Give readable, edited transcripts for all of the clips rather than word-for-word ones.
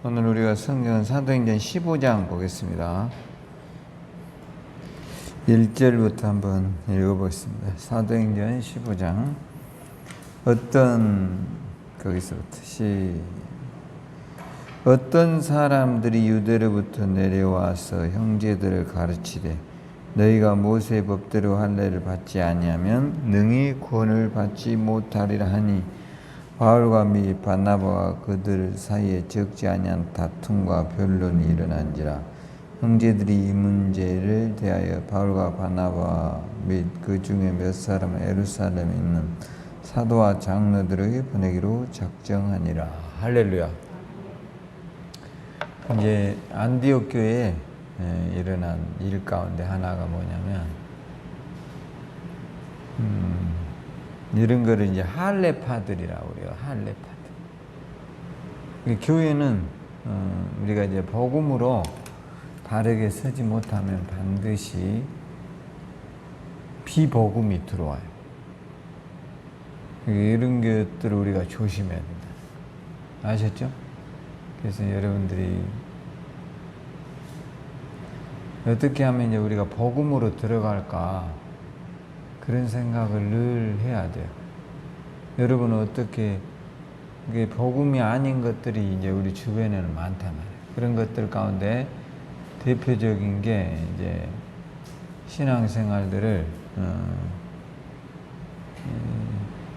오늘 우리가 성경 사도행전 15장 보겠습니다. 1절부터 한번 읽어보겠습니다. 사도행전 15장 어떤 사람들이 유대로부터 내려와서 형제들을 가르치되 너희가 모세의 법대로 할례를 받지 아니하면 능히 구원을 받지 못하리라 하니 바울과 및 바나바와 그들 사이에 적지 아니한 다툼과 변론이 일어난지라. 형제들이 이 문제를 대하여 바울과 바나바 및 그 중에 몇 사람을 예루살렘에 있는 사도와 장로들에게 보내기로 작정하니라. 할렐루야. 이제 안디옥 교회에 일어난 일 가운데 하나가 뭐냐면 이런 거를 이제 할례파들이라고 그래요. 할례파들. 교회는 우리가 이제 복음으로 바르게 서지 못하면 반드시 비복음이 들어와요. 이런 것들을 우리가 조심해야 된다. 아셨죠? 그래서 여러분들이 어떻게 하면 이제 우리가 복음으로 들어갈까? 그런 생각을 늘 해야 돼요. 여러분은 어떻게, 이게 복음이 아닌 것들이 이제 우리 주변에는 많단 말이에요. 그런 것들 가운데 대표적인 게 이제 신앙생활들을,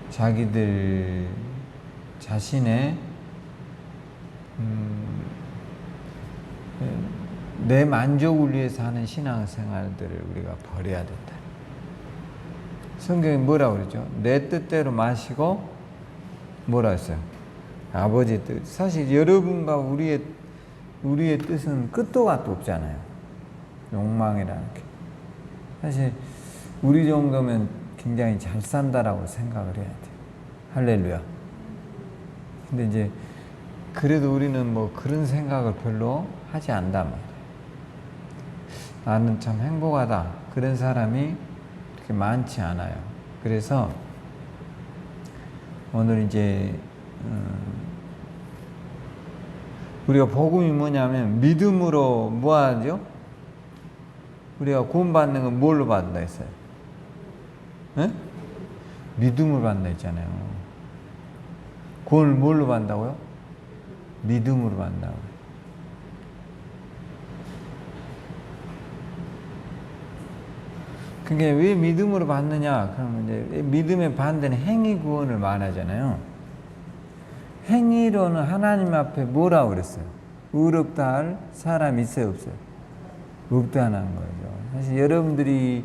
자기들 자신의, 내 만족을 위해서 하는 신앙생활들을 우리가 버려야 된다. 성경이 뭐라고 그러죠? 내 뜻대로 마시고 뭐라 했어요? 아버지 뜻. 사실 여러분과 우리의 뜻은 끝도 갓도 없잖아요. 욕망이라는 게. 사실 우리 정도면 굉장히 잘 산다라고 생각을 해야 돼요. 할렐루야. 근데 이제 그래도 우리는 뭐 그런 생각을 별로 하지 않단 말이에요. 나는 참 행복하다. 그런 사람이 그렇게 많지 않아요. 그래서 오늘 이제 우리가 복음이 뭐냐면 믿음으로 뭐 하죠? 우리가 구원받는 건 뭘로 받는다 했어요? 네? 믿음으로 받는다 했잖아요. 구원을 뭘로 받는다고요? 믿음으로 받는다고요. 그게 왜 믿음으로 받느냐? 그러면 이제 믿음의 반대는 행위 구원을 말하잖아요. 행위로는 하나님 앞에 뭐라고 그랬어요? 의롭다 할 사람이 있어요, 없어요? 없다는 거죠. 사실 여러분들이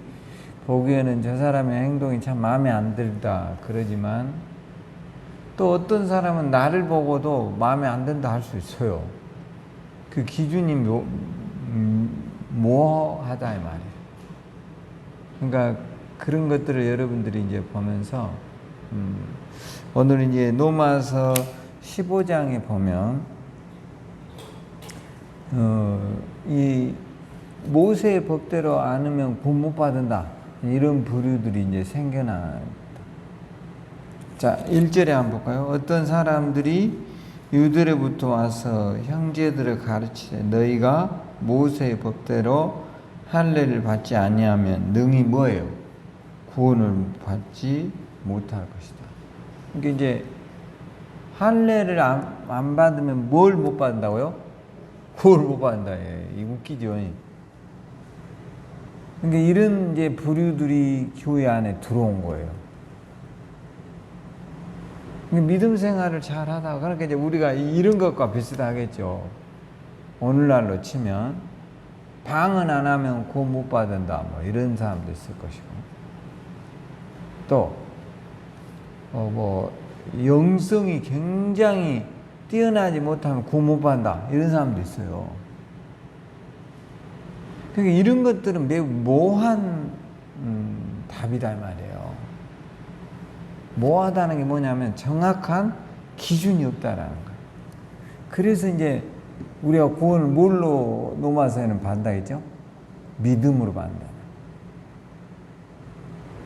보기에는 저 사람의 행동이 참 마음에 안 들다 그러지만 또 어떤 사람은 나를 보고도 마음에 안 든다 할 수 있어요. 그 기준이 모호하다 이 말이에요. 그러니까 그런 것들을 여러분들이 이제 보면서 오늘 이제 로마서 15장에 보면 이 모세의 법대로 안으면 구원 못 받는다 이런 부류들이 이제 생겨납니다. 자, 1절에 한번 볼까요? 어떤 사람들이 유대로부터 와서 형제들을 가르치되 너희가 모세의 법대로 할례를 받지 아니하면 능히 뭐예요? 구원을 받지 못할 것이다. 그러니까 이제 할례를 안 받으면 뭘 못 받는다고요? 구원을 못 받는다. 이 웃기죠. 그러니까 이런 이제 부류들이 교회 안에 들어온 거예요. 그러니까 믿음 생활을 잘 하다가 그러니까 이제 우리가 이런 것과 비슷하겠죠. 오늘날로 치면 방언 안 하면 구원 못 받는다. 뭐 이런 사람도 있을 것이고. 또, 뭐, 영성이 굉장히 뛰어나지 못하면 구원 못 받는다. 이런 사람도 있어요. 그러니까 이런 것들은 매우 모호한 답이다 말이에요. 모호하다는 게 뭐냐면 정확한 기준이 없다라는 거예요. 그래서 이제 우리가 구원을 뭘로 로마서에는 받는다 했죠? 믿음으로 받는다.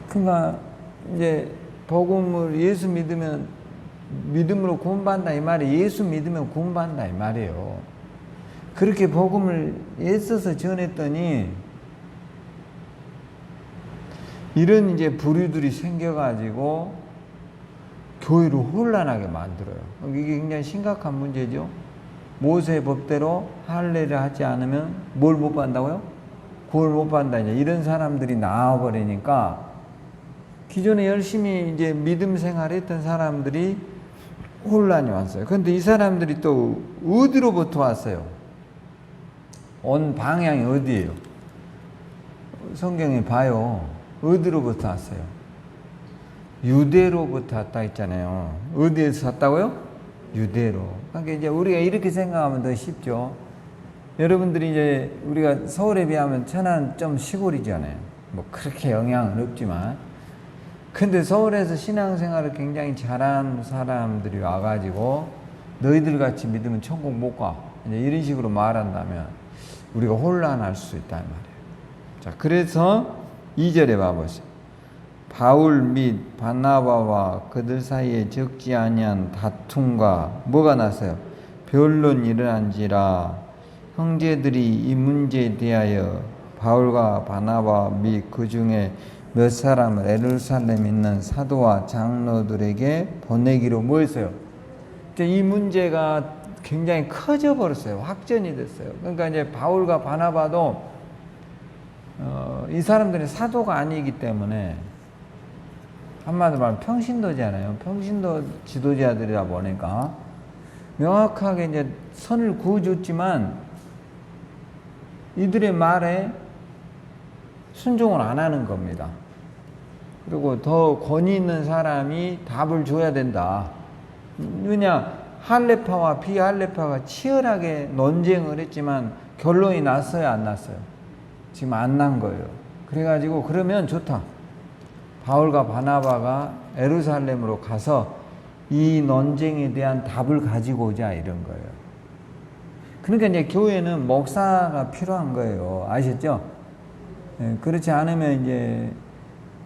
그러니까 이제 복음을 예수 믿으면 믿음으로 구원받는다 이 말이 예수 믿으면 구원받는다 이 말이에요. 그렇게 복음을 애써서 전했더니 이런 이제 부류들이 생겨가지고 교회를 혼란하게 만들어요. 이게 굉장히 심각한 문제죠. 모세의 법대로 할례를 하지 않으면 뭘 못 받는다고요? 구원을 못 받는다. 이런 사람들이 나와버리니까 기존에 열심히 이제 믿음 생활했던 사람들이 혼란이 왔어요. 그런데 이 사람들이 또 어디로부터 왔어요? 온 방향이 어디예요? 성경에 봐요. 어디로부터 왔어요? 유대로부터 왔다 했잖아요. 어디에서 왔다고요? 유대로. 그러니까 이제 우리가 이렇게 생각하면 더 쉽죠. 여러분들이 이제 우리가 서울에 비하면 천안 좀 시골이잖아요. 뭐 그렇게 영향은 없지만. 근데 서울에서 신앙생활을 굉장히 잘한 사람들이 와가지고 너희들 같이 믿으면 천국 못 가. 이제 이런 식으로 말한다면 우리가 혼란할 수 있단 말이에요. 자, 그래서 2절에 봐보세요. 바울 및 바나바와 그들 사이에 적지 아니한 다툼과 뭐가 났어요? 변론이 일어난지라 형제들이 이 문제에 대하여 바울과 바나바 및 그 중에 몇 사람을 예루살렘에 있는 사도와 장로들에게 보내기로 뭐 했어요? 이 문제가 굉장히 커져 버렸어요. 확전이 됐어요. 그러니까 이제 바울과 바나바도 이 사람들이 사도가 아니기 때문에 한마디로 말하면 평신도잖아요. 평신도 지도자들이다 보니까 명확하게 이제 선을 그어줬지만 이들의 말에 순종을 안 하는 겁니다. 그리고 더 권위 있는 사람이 답을 줘야 된다. 왜냐, 할례파와 비할례파가 치열하게 논쟁을 했지만 결론이 났어요, 안 났어요? 지금 안 난 거예요. 그래가지고 그러면 좋다. 바울과 바나바가 예루살렘으로 가서 이 논쟁에 대한 답을 가지고 오자 이런 거예요. 그러니까 이제 교회는 목사가 필요한 거예요. 아셨죠? 그렇지 않으면 이제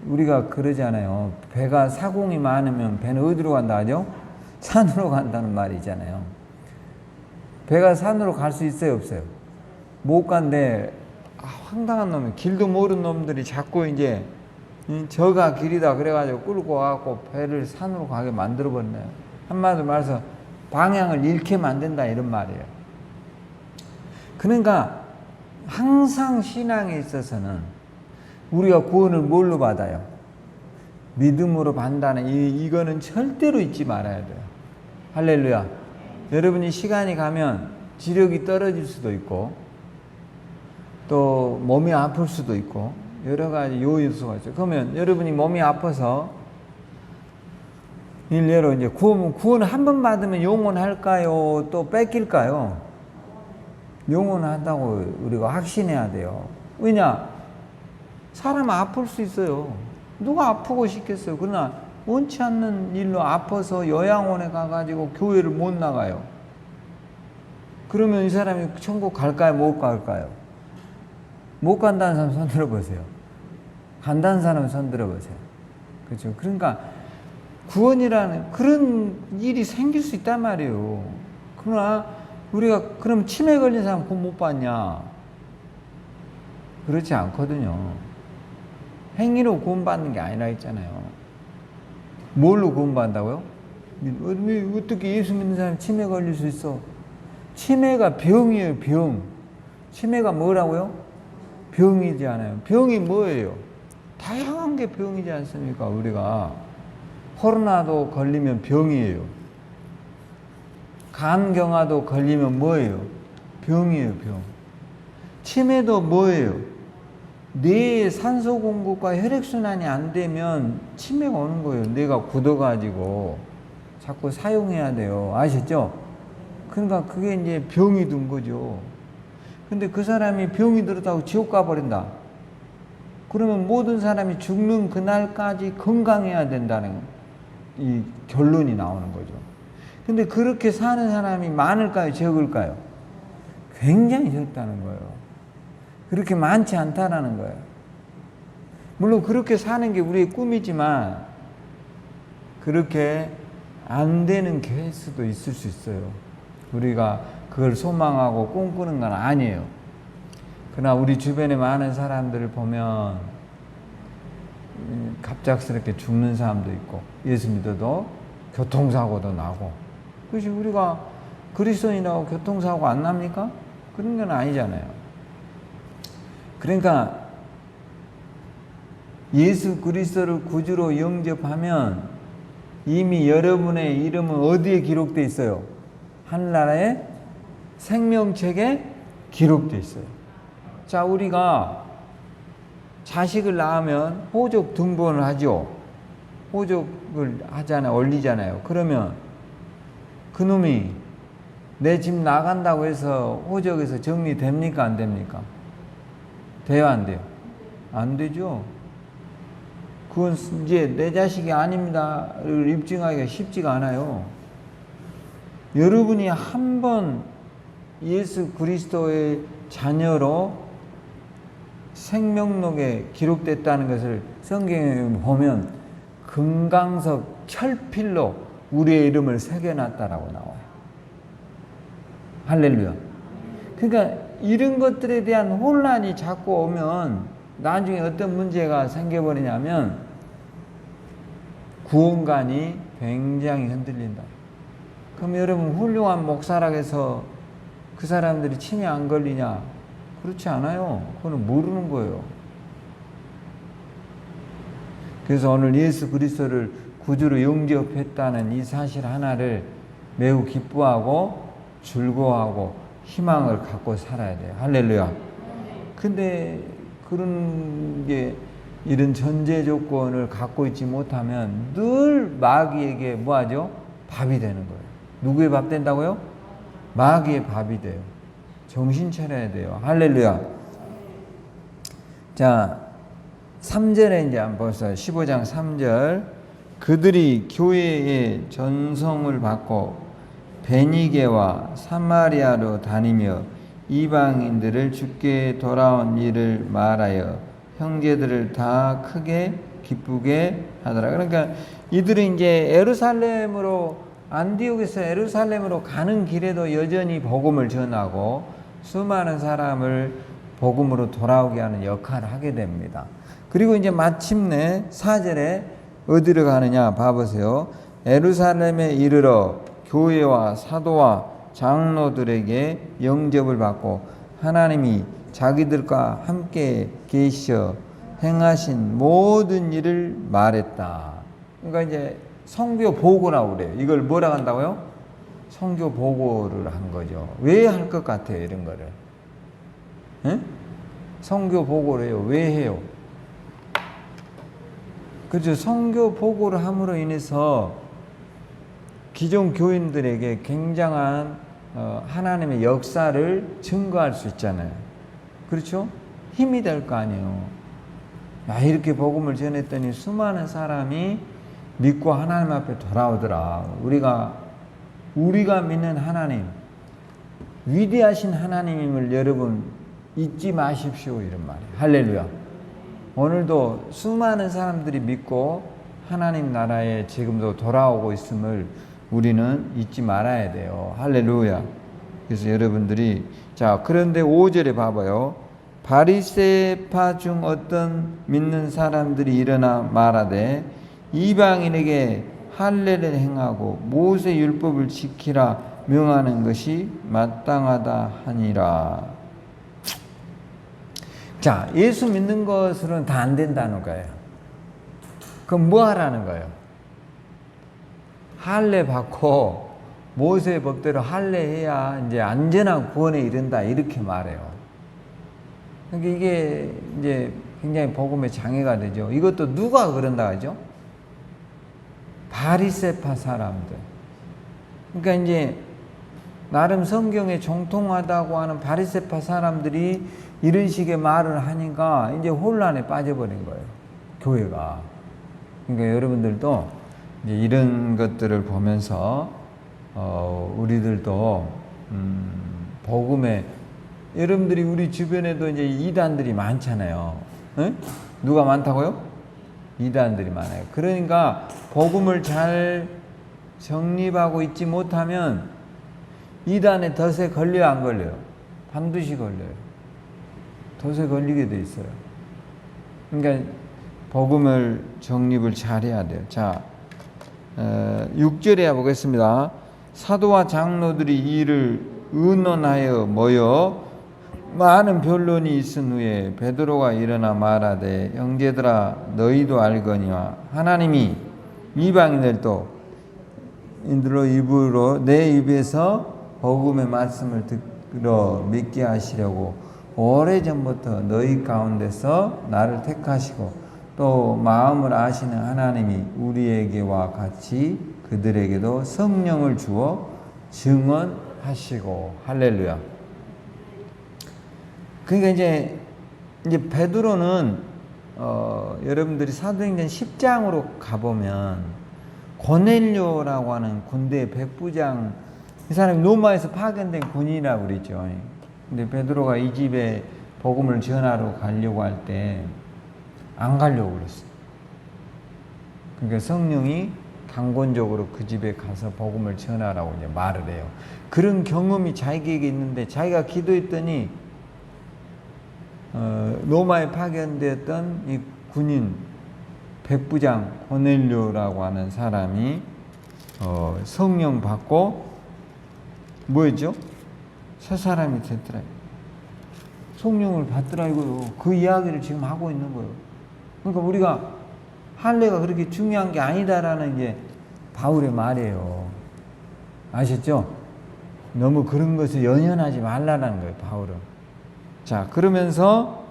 우리가 그러잖아요. 배가 사공이 많으면 배는 어디로 간다 하죠? 산으로 간다는 말이잖아요. 배가 산으로 갈 수 있어요, 없어요? 못 간대. 황당한 놈이, 길도 모르는 놈들이 자꾸 이제 저가 길이다 그래가지고 끌고 와갖고 배를 산으로 가게 만들어버리네요. 한마디로 말해서 방향을 잃게 만든다 이런 말이에요. 그러니까 항상 신앙에 있어서는 우리가 구원을 뭘로 받아요? 믿음으로 받는다는 이거는 절대로 잊지 말아야 돼요. 할렐루야. 여러분이 시간이 가면 지력이 떨어질 수도 있고 또 몸이 아플 수도 있고 여러 가지 요소가 있어요. 그러면 여러분이 몸이 아파서 일례로 이제 구원 한 번 받으면 영원할까요? 또 뺏길까요? 영원하다고 우리가 확신해야 돼요. 왜냐? 사람 아플 수 있어요. 누가 아프고 싶겠어요. 그러나 원치 않는 일로 아파서 요양원에 가가지고 교회를 못 나가요. 그러면 이 사람이 천국 갈까요? 못 갈까요? 못 간다는 사람 손 들어보세요. 간다는 사람 손 들어보세요. 그렇죠? 그러니까 구원이라는 그런 일이 생길 수 있단 말이에요. 그러나 우리가 그럼 치매 걸린 사람 구원 못 받냐? 그렇지 않거든요. 행위로 구원받는 게 아니라 했잖아요. 뭘로 구원받는다고요? 어떻게 예수 믿는 사람이 치매 걸릴 수 있어? 치매가 병이에요, 병. 치매가 뭐라고요? 병이지 않아요. 병이 뭐예요? 다양한 게 병이지 않습니까? 우리가 코로나도 걸리면 병이에요. 감경화도 걸리면 뭐예요? 병이에요, 병. 치매도 뭐예요? 뇌의 산소 공급과 혈액순환이 안 되면 치매가 오는 거예요. 뇌가 굳어가지고 자꾸 사용해야 돼요. 아셨죠? 그러니까 그게 이제 병이 든 거죠. 근데 그 사람이 병이 들었다고 지옥 가버린다. 그러면 모든 사람이 죽는 그날까지 건강해야 된다는 이 결론이 나오는 거죠. 근데 그렇게 사는 사람이 많을까요? 적을까요? 굉장히 적다는 거예요. 그렇게 많지 않다라는 거예요. 물론 그렇게 사는 게 우리의 꿈이지만 그렇게 안 되는 케이스도 있을 수 있어요. 우리가 그걸 소망하고 꿈꾸는 건 아니에요. 그러나 우리 주변에 많은 사람들을 보면 갑작스럽게 죽는 사람도 있고 예수 믿어도 교통사고도 나고, 그것이 우리가 그리스도인이라고 교통사고 안 납니까? 그런 건 아니잖아요. 그러니까 예수 그리스도를 구주로 영접하면 이미 여러분의 이름은 어디에 기록되어 있어요? 하늘나라의 생명책에 기록되어 있어요. 자, 우리가 자식을 낳으면 호적 등본을 하죠. 호적을 하잖아요. 올리잖아요. 그러면 그놈이 내 집 나간다고 해서 호적에서 정리됩니까? 안 됩니까? 돼요? 안 돼요? 안 되죠. 그건 이제 내 자식이 아닙니다를 입증하기가 쉽지가 않아요. 여러분이 한 번 예수 그리스도의 자녀로 생명록에 기록됐다는 것을 성경에 보면 금강석 철필로 우리의 이름을 새겨놨다라고 나와요. 할렐루야. 그러니까 이런 것들에 대한 혼란이 자꾸 오면 나중에 어떤 문제가 생겨버리냐면 구원관이 굉장히 흔들린다. 그럼 여러분 훌륭한 목사라고 해서 그 사람들이 침에 안 걸리냐? 그렇지 않아요. 그거는 모르는 거예요. 그래서 오늘 예수 그리스도를 구주로 영접했다는 이 사실 하나를 매우 기뻐하고 즐거워하고 희망을 갖고 살아야 돼요. 할렐루야. 근데 그런 게 이런 전제 조건을 갖고 있지 못하면 늘 마귀에게 뭐하죠? 밥이 되는 거예요. 누구의 밥 된다고요? 마귀의 밥이 돼요. 정신 차려야 돼요. 할렐루야. 자, 3절에 이제 한번 보세요. 15장 3절. 그들이 교회의 전송을 받고 베니게와 사마리아로 다니며 이방인들을 주께 돌아온 일을 말하여 형제들을 다 크게 기쁘게 하더라. 그러니까 이들은 이제 예루살렘으로, 안디옥에서 예루살렘으로 가는 길에도 여전히 복음을 전하고 수많은 사람을 복음으로 돌아오게 하는 역할을 하게 됩니다. 그리고 이제 마침내 4절에 어디로 가느냐 봐보세요. 예루살렘에 이르러 교회와 사도와 장로들에게 영접을 받고 하나님이 자기들과 함께 계셔 행하신 모든 일을 말했다. 그러니까 이제 선교 보고라고 그래요. 이걸 뭐라고 한다고요? 선교 보고를 한 거죠. 왜 할 것 같아요, 이런 거를? 응? 선교 보고를 해요. 왜 해요? 그렇죠. 선교 보고를 함으로 인해서 기존 교인들에게 굉장한 하나님의 역사를 증거할 수 있잖아요. 그렇죠? 힘이 될 거 아니에요. 야, 이렇게 복음을 전했더니 수많은 사람이 믿고 하나님 앞에 돌아오더라. 우리가 믿는 하나님, 위대하신 하나님임을 여러분 잊지 마십시오. 이런 말이에요. 할렐루야. 오늘도 수많은 사람들이 믿고 하나님 나라에 지금도 돌아오고 있음을 우리는 잊지 말아야 돼요. 할렐루야. 그래서 여러분들이, 자, 그런데 5절에 봐봐요. 바리새파 중 어떤 믿는 사람들이 일어나 말하되 이방인에게 할례를 행하고 모세 율법을 지키라 명하는 것이 마땅하다 하니라. 자, 예수 믿는 것으로는 다 안 된다는 거예요. 그럼 뭐 하라는 거예요? 할례 받고 모세의 법대로 할례해야 이제 안전한 구원에 이른다, 이렇게 말해요. 그러니까 이게 이제 굉장히 복음의 장애가 되죠. 이것도 누가 그런다 하죠? 바리새파 사람들. 그러니까 이제 나름 성경에 정통하다고 하는 바리새파 사람들이 이런 식의 말을 하니까 이제 혼란에 빠져버린 거예요, 교회가. 그러니까 여러분들도 이제 이런 것들을 보면서 우리들도 복음에, 여러분들이 우리 주변에도 이제 이단들이 많잖아요. 응? 누가 많다고요? 이단들이 많아요. 그러니까 복음을 잘 정립하고 있지 못하면 이단의 덫에 걸려요, 안 걸려요? 반드시 걸려요. 덫에 걸리게 돼 있어요. 그러니까 복음을 정립을 잘해야 돼요. 자, 6절에 보겠습니다. 사도와 장로들이 이 일을 의논하여 모여 많은 변론이 있은 후에 베드로가 일어나 말하되 형제들아 너희도 알거니와 하나님이 이방인들도 인들로 입으로 내 입에서 복음의 말씀을 들어 믿게 하시려고 오래전부터 너희 가운데서 나를 택하시고 또 마음을 아시는 하나님이 우리에게와 같이 그들에게도 성령을 주어 증언하시고. 할렐루야. 그러니까 이제 베드로는 여러분들이 사도행전 10장으로 가보면 고넬료라고 하는 군대 백부장, 이 사람이 로마에서 파견된 군인이라고 그랬죠. 근데 베드로가 이 집에 복음을 전하러 가려고 할 때 안 가려고 그랬어요. 그러니까 성령이 강권적으로 그 집에 가서 복음을 전하라고 이제 말을 해요. 그런 경험이 자기에게 있는데 자기가 기도했더니 로마에 파견되었던 이 군인 백부장 고넬료라고 하는 사람이 성령 받고 뭐였죠? 새 사람이 됐더라. 성령을 받더라 이거요. 그 이야기를 지금 하고 있는 거예요. 그러니까 우리가 할례가 그렇게 중요한 게 아니다라는 게 바울의 말이에요. 아셨죠? 너무 그런 것을 연연하지 말라는 거예요, 바울은. 자, 그러면서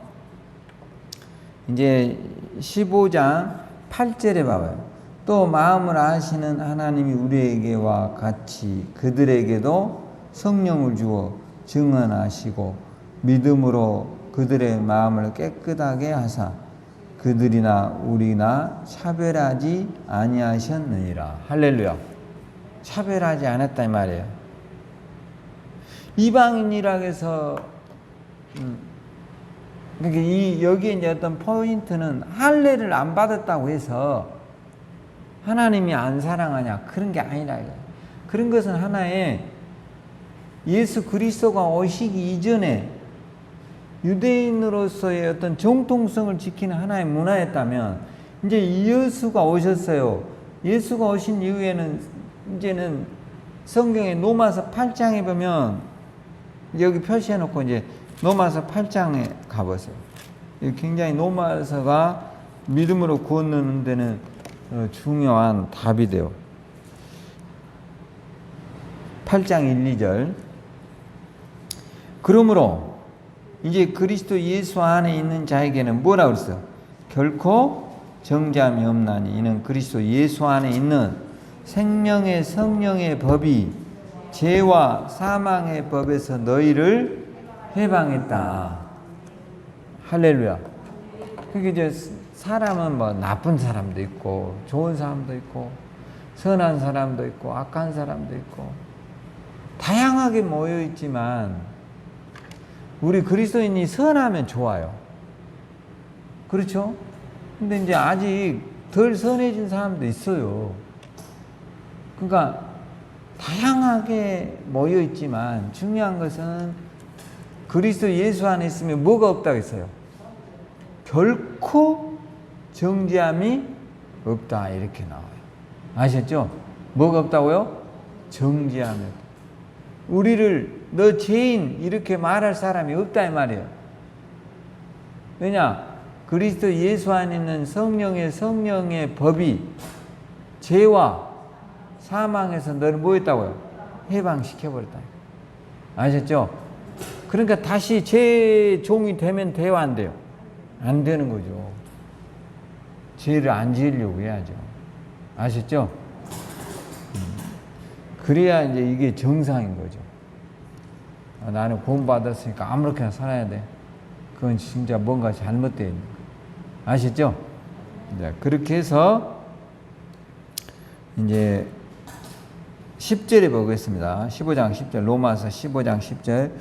이제 15장 8절에 봐봐요. 또 마음을 아시는 하나님이 우리에게와 같이 그들에게도 성령을 주어 증언하시고 믿음으로 그들의 마음을 깨끗하게 하사 그들이나 우리나 차별하지 아니하셨느니라. 할렐루야. 차별하지 않았다 이 말이에요. 이방인이라고 해서 그러니까 여기에 이제 어떤 포인트는 할례를 안 받았다고 해서 하나님이 안 사랑하냐 그런 게 아니라 그런 것은 하나의 예수 그리스도가 오시기 이전에 유대인으로서의 어떤 정통성을 지키는 하나의 문화였다면 이제 예수가 오셨어요. 예수가 오신 이후에는 이제는 성경의 로마서 8장에 보면 여기 표시해 놓고 이제 로마서 8장에 가보세요. 굉장히 로마서가 믿음으로 구원하는 데는 중요한 답이 돼요. 8장 1, 2절. 그러므로 이제 그리스도 예수 안에 있는 자에게는 뭐라고 그랬어요? 결코 정죄함이 없나니 이는 그리스도 예수 안에 있는 생명의 성령의 법이 죄와 사망의 법에서 너희를 해방했다. 할렐루야. 그게 이제 사람은 뭐 나쁜 사람도 있고 좋은 사람도 있고 선한 사람도 있고 악한 사람도 있고 다양하게 모여 있지만 우리 그리스도인이 선하면 좋아요. 그렇죠? 근데 이제 아직 덜 선해진 사람도 있어요. 그러니까 다양하게 모여 있지만 중요한 것은 그리스도 예수 안에 있으면 뭐가 없다고 했어요? 결코 정죄함이 없다 이렇게 나와요. 아셨죠? 뭐가 없다고요? 정죄함이 없다. 우리를 너 죄인 이렇게 말할 사람이 없다 이 말이에요. 왜냐? 그리스도 예수 안에 있는 성령의 법이 죄와 사망에서 너를 뭐 했다고요? 해방시켜버렸다. 아셨죠? 그러니까 다시 죄 종이 되면 돼요, 안 돼요? 안 되는 거죠. 죄를 안 지으려고 해야죠. 아셨죠? 그래야 이제 이게 정상인 거죠. 나는 구원받았으니까 아무렇게나 살아야 돼. 그건 진짜 뭔가 잘못되어 있는 거예요. 아시죠? 이제 그렇게 해서 이제 10절에 보겠습니다. 15장 10절, 로마서 15장 10절.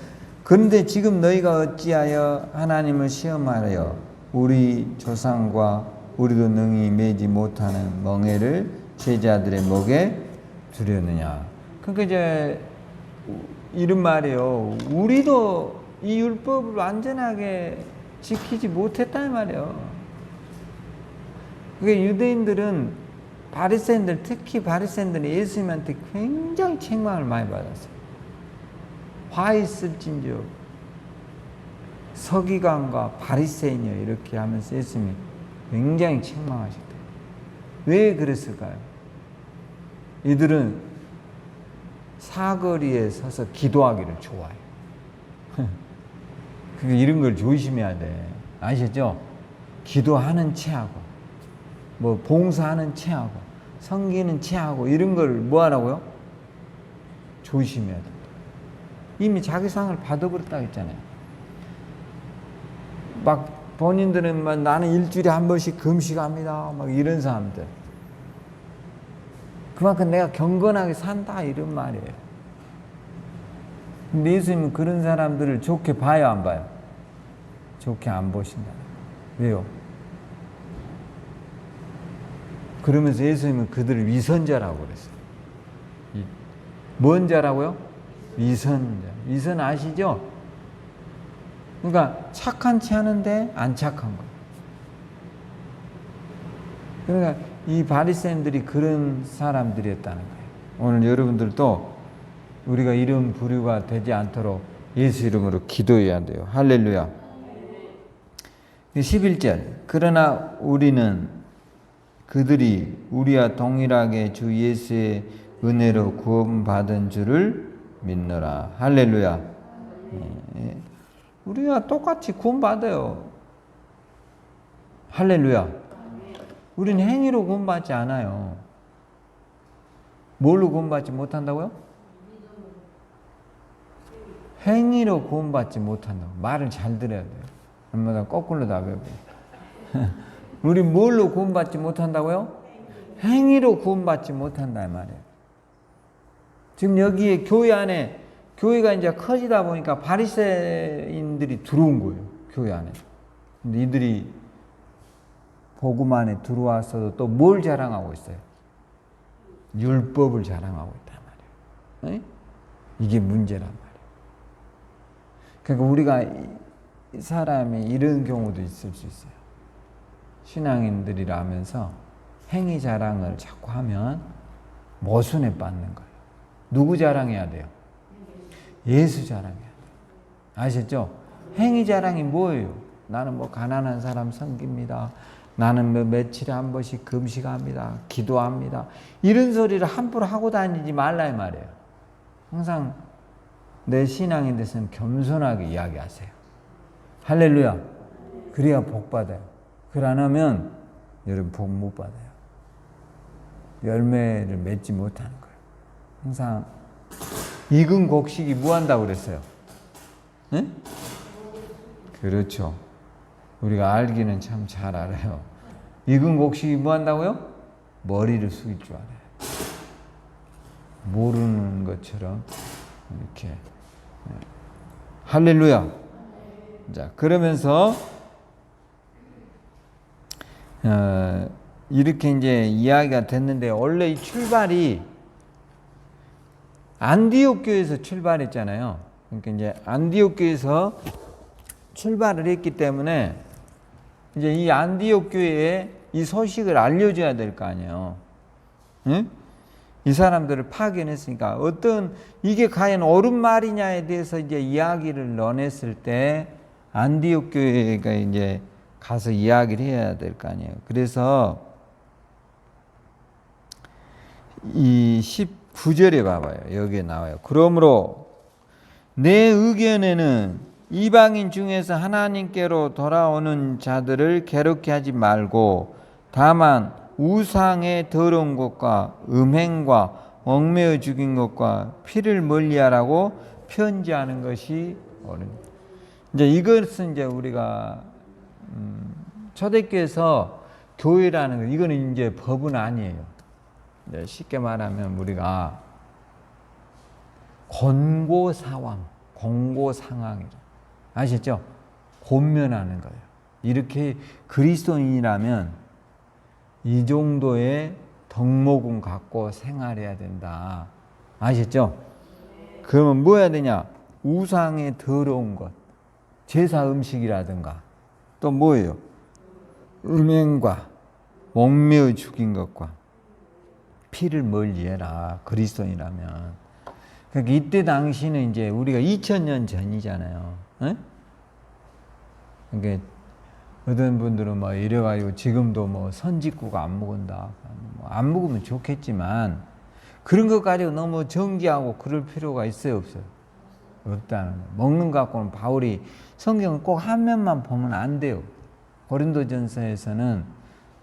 그런데 지금 너희가 어찌하여 하나님을 시험하여 우리 조상과 우리도 능히 매지 못하는 멍에를 제자들의 목에 두려느냐. 그러니까 이제 이런 말이에요. 우리도 이 율법을 완전하게 지키지 못했단 말이에요. 그러니까 유대인들은 바리새인들, 특히 바리새인들은 예수님한테 굉장히 책망을 많이 받았어요. 화 있을진저 서기관과 바리새인이여 이렇게 하면서 예수님이 굉장히 책망하셨대요. 왜 그랬을까요? 이들은 사거리에 서서 기도하기를 좋아해요. 그러니까 이런 걸 조심해야 돼. 아시죠? 기도하는 체하고 뭐 봉사하는 체하고 섬기는 체하고 이런 걸 뭐 하라고요? 조심해야 돼. 이미 자기 상을 받아버렸다고 했잖아요. 막 본인들은 막 나는 일주일에 한 번씩 금식합니다. 막 이런 사람들. 그만큼 내가 경건하게 산다 이런 말이에요. 근데 예수님은 그런 사람들을 좋게 봐요, 안 봐요? 좋게 안 보신다. 왜요? 그러면서 예수님은 그들을 위선자라고 그랬어요. 뭔 자라고요? 위선자. 위선 아시죠? 그러니까 착한 체 하는데 안 착한 거. 그러니까 이 바리새인들이 그런 사람들이었다는 거예요. 오늘 여러분들도 우리가 이런 부류가 되지 않도록 예수 이름으로 기도해야 돼요. 할렐루야. 11절. 그러나 우리는 그들이 우리와 동일하게 주 예수의 은혜로 구원받은 줄을 믿노라. 할렐루야. 우리가 똑같이 구원받아요. 할렐루야. 우리는 행위로 구원받지 않아요. 뭘로 구원받지 못한다고요? 행위로 구원받지 못한다고. 말을 잘 들어야 돼요. 얼마나 거꾸로 나가요. 우리 뭘로 구원받지 못한다고요? 행위로 구원받지 못한다 이 말이에요. 지금 여기에 교회 안에 교회가 이제 커지다 보니까 바리새인들이 들어온 거예요. 교회 안에. 근데 이들이 복음 안에 들어와서도 또 뭘 자랑하고 있어요? 율법을 자랑하고 있단 말이에요. 이게 문제란 말이에요. 그러니까 우리가 사람이 이런 경우도 있을 수 있어요. 신앙인들이라면서 행위 자랑을 자꾸 하면 모순에 빠는 거예요. 누구 자랑해야 돼요? 예수 자랑해야 돼요. 아셨죠? 행위 자랑이 뭐예요? 나는 뭐 가난한 사람 섬깁니다. 나는 뭐 며칠에 한 번씩 금식합니다. 기도합니다. 이런 소리를 함부로 하고 다니지 말라 이 말이에요. 항상 내 신앙인 데서는 겸손하게 이야기하세요. 할렐루야. 그래야 복 받아요. 그걸 안 하면 여러분 복 못 받아요. 열매를 맺지 못하는 거예요. 항상 익은 곡식이 뭐 한다고 그랬어요? 네? 그렇죠. 우리가 알기는 참 잘 알아요. 익은 곡식이 뭐 한다고요? 머리를 숙일 줄 알아요. 모르는 것처럼 이렇게. 할렐루야. 자, 그러면서 이렇게 이제 이야기가 됐는데 원래 이 출발이 안디옥 교회에서 출발했잖아요. 그러니까 이제 안디옥 교회에서 출발을 했기 때문에 이제 이 안디옥 교회에 이 소식을 알려줘야 될 거 아니에요. 응? 이 사람들을 파견했으니까 어떤 이게 과연 옳은 말이냐에 대해서 이제 이야기를 넣어냈을 때 안디옥 교회가 이제 가서 이야기를 해야 될 거 아니에요. 그래서 이 19절에 봐봐요. 여기에 나와요. 그러므로 내 의견에는 이방인 중에서 하나님께로 돌아오는 자들을 괴롭게 하지 말고 다만 우상의 더러운 것과 음행과 얽매여 죽인 것과 피를 멀리하라고 편지하는 것이 옳으니. 이제 이것은 이제 우리가 초대교회에서 교회라는 거 이거는 이제 법은 아니에요. 쉽게 말하면 우리가 권고사왕, 공고상황이죠. 아시죠? 권면하는 거예요. 이렇게 그리스도인이라면 이 정도의 덕목은 갖고 생활해야 된다. 아셨죠? 그러면 뭐 해야 되냐? 우상의 더러운 것, 제사 음식이라든가 또 뭐예요? 음행과 목매어 죽인 것과 피를 멀리해라. 그리스도인이라면. 그러니까 이때 당시는 이제 우리가 2000년 전이잖아요. 에? 그러니까 어떤 분들은 뭐 이래가지고 지금도 뭐 선짓국 안 먹은다. 안 먹으면 좋겠지만 그런 것 가지고 너무 정기하고 그럴 필요가 있어요, 없어요? 없다는 거예요. 먹는 것 갖고는 바울이 성경은 꼭 한 면만 보면 안 돼요. 고린도전서에서는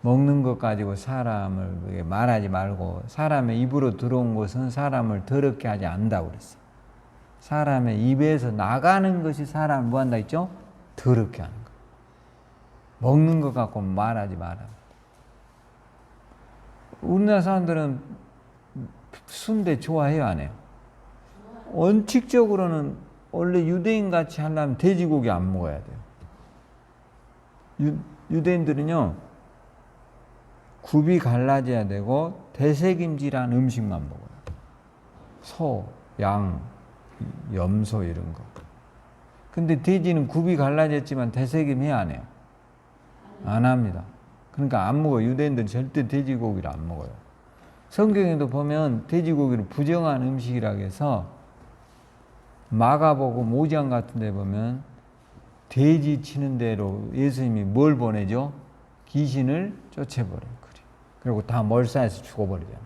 먹는 것 가지고 사람을 말하지 말고 사람의 입으로 들어온 것은 사람을 더럽게 하지 않는다고 그랬어요. 사람의 입에서 나가는 것이 사람을 뭐 한다 했죠? 더럽게 하는 거. 먹는 것 갖고 말하지 마라. 우리나라 사람들은 순대 좋아해요, 안 해요? 원칙적으로는 원래 유대인 같이 하려면 돼지고기 안 먹어야 돼요. 유대인들은요, 굽이 갈라져야 되고 대세김질한 음식만 먹어요. 소, 양, 염소 이런 거. 근데 돼지는 굽이 갈라졌지만 대세김 해야 안 해요? 안 합니다. 그러니까 안 먹어요. 유대인들은 절대 돼지고기를 안 먹어요. 성경에도 보면 돼지고기를 부정한 음식이라고 해서 마가복음 5장 같은 데 보면 돼지 치는 대로 예수님이 뭘 보내죠? 귀신을 쫓아버려요. 그리고 다 몰사해서 죽어버리잖아요.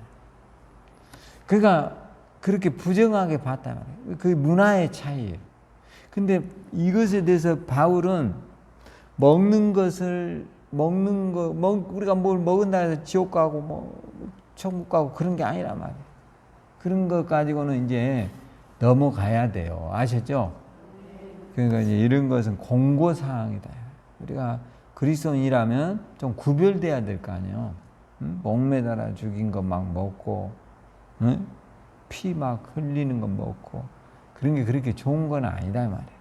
그러니까 그렇게 부정하게 봤단 말이에요. 그 문화의 차이예요. 근데 이것에 대해서 바울은 우리가 뭘 먹은다 해서 지옥 가고 뭐 천국 가고 그런 게 아니란 말이에요. 그런 것 가지고는 이제 넘어가야 돼요. 아셨죠? 그러니까 이제 이런 것은 공고사항이다. 우리가 그리스도인이라면 좀 구별돼야 될 거 아니에요. 응? 목매달아 죽인 거 막 먹고, 응? 피 막 흘리는 거 먹고, 그런 게 그렇게 좋은 건 아니다 말이에요.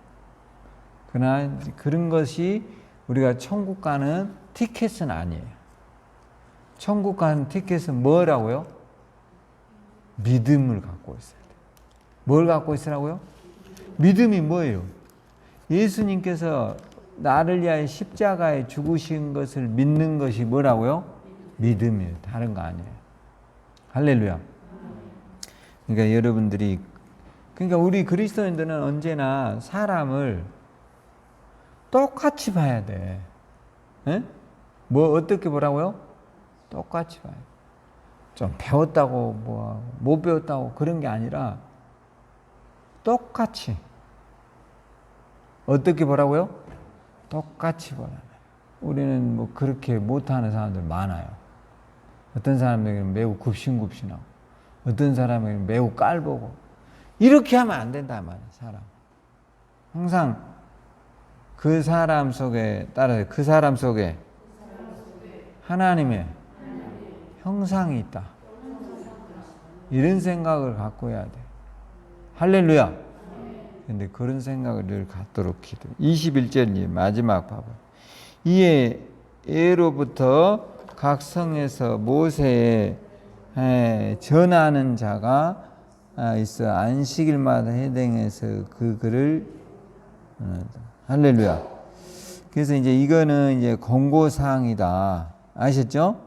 그러나 그런 것이 우리가 천국 가는 티켓은 아니에요. 천국 가는 티켓은 뭐라고요? 믿음을 갖고 있어야 돼요. 뭘 갖고 있으라고요? 믿음이 뭐예요? 예수님께서 나를 위하여 십자가에 죽으신 것을 믿는 것이 뭐라고요? 믿음이에요. 다른 거 아니에요. 할렐루야. 그러니까 여러분들이, 그러니까 우리 그리스도인들은 언제나 사람을 똑같이 봐야 돼. 에? 뭐 어떻게 보라고요? 똑같이 봐요. 좀 배웠다고 뭐 못 배웠다고 그런 게 아니라 똑같이. 어떻게 보라고요? 똑같이 보라. 우리는 뭐 그렇게 못하는 사람들 많아요. 어떤 사람에게는 매우 굽신굽신하고 어떤 사람에게는 매우 깔보고 이렇게 하면 안 된단 말이에요. 사람. 항상 그 사람 속에 따라서 그 사람 속에 하나님의 형상이 있다. 이런 생각을 갖고 해야 돼. 할렐루야. 근데 그런 생각을 늘 갖도록 기도. 21절 마지막 봐봐. 이에 예로부터 각 성에서 모세에 전하는 자가 있어 안식일마다 해당해서 그 글을 할렐루야. 그래서 이제 이거는 이제 권고 사항이다. 아셨죠?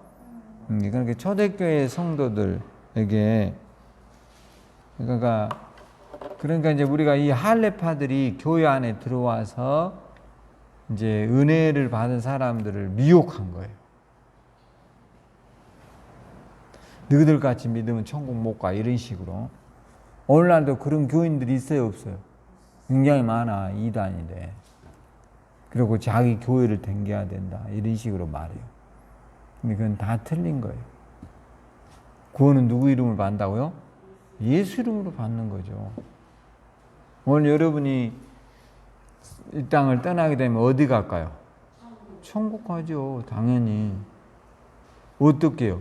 그러니까 초대교회 성도들에게 그러니까 이제 우리가 이 할례파들이 교회 안에 들어와서 이제 은혜를 받은 사람들을 미혹한 거예요. 너희들 같이 믿으면 천국 못 가 이런 식으로. 오늘날도 그런 교인들이 있어요, 없어요? 굉장히 많아. 이단인데. 그리고 자기 교회를 댕겨야 된다 이런 식으로 말해요. 근데 그건 다 틀린 거예요. 구원은 누구 이름으로 받는다고요? 예수 이름으로 받는 거죠. 오늘 여러분이 이 땅을 떠나게 되면 어디 갈까요? 천국 가죠. 당연히. 어떻게 해요?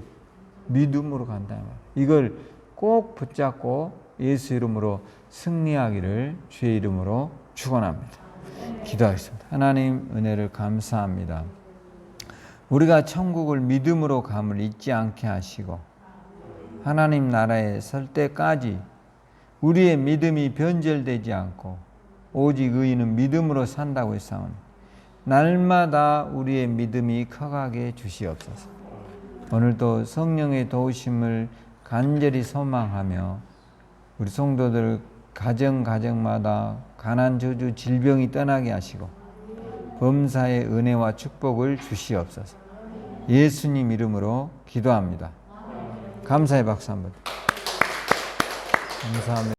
믿음으로 간다는 거예요. 이걸 꼭 붙잡고 예수 이름으로 승리하기를 주의 이름으로 축원합니다. 기도하겠습니다. 하나님 은혜를 감사합니다. 우리가 천국을 믿음으로 감을 잊지 않게 하시고 하나님 나라에 설 때까지 우리의 믿음이 변절되지 않고 오직 의인은 믿음으로 산다고 했사오니 날마다 우리의 믿음이 커가게 주시옵소서. 오늘도 성령의 도우심을 간절히 소망하며 우리 성도들 가정마다 가난 저주 질병이 떠나게 하시고 범사의 은혜와 축복을 주시옵소서. 예수님 이름으로 기도합니다. 감사의 박수 한번. 감사합니다.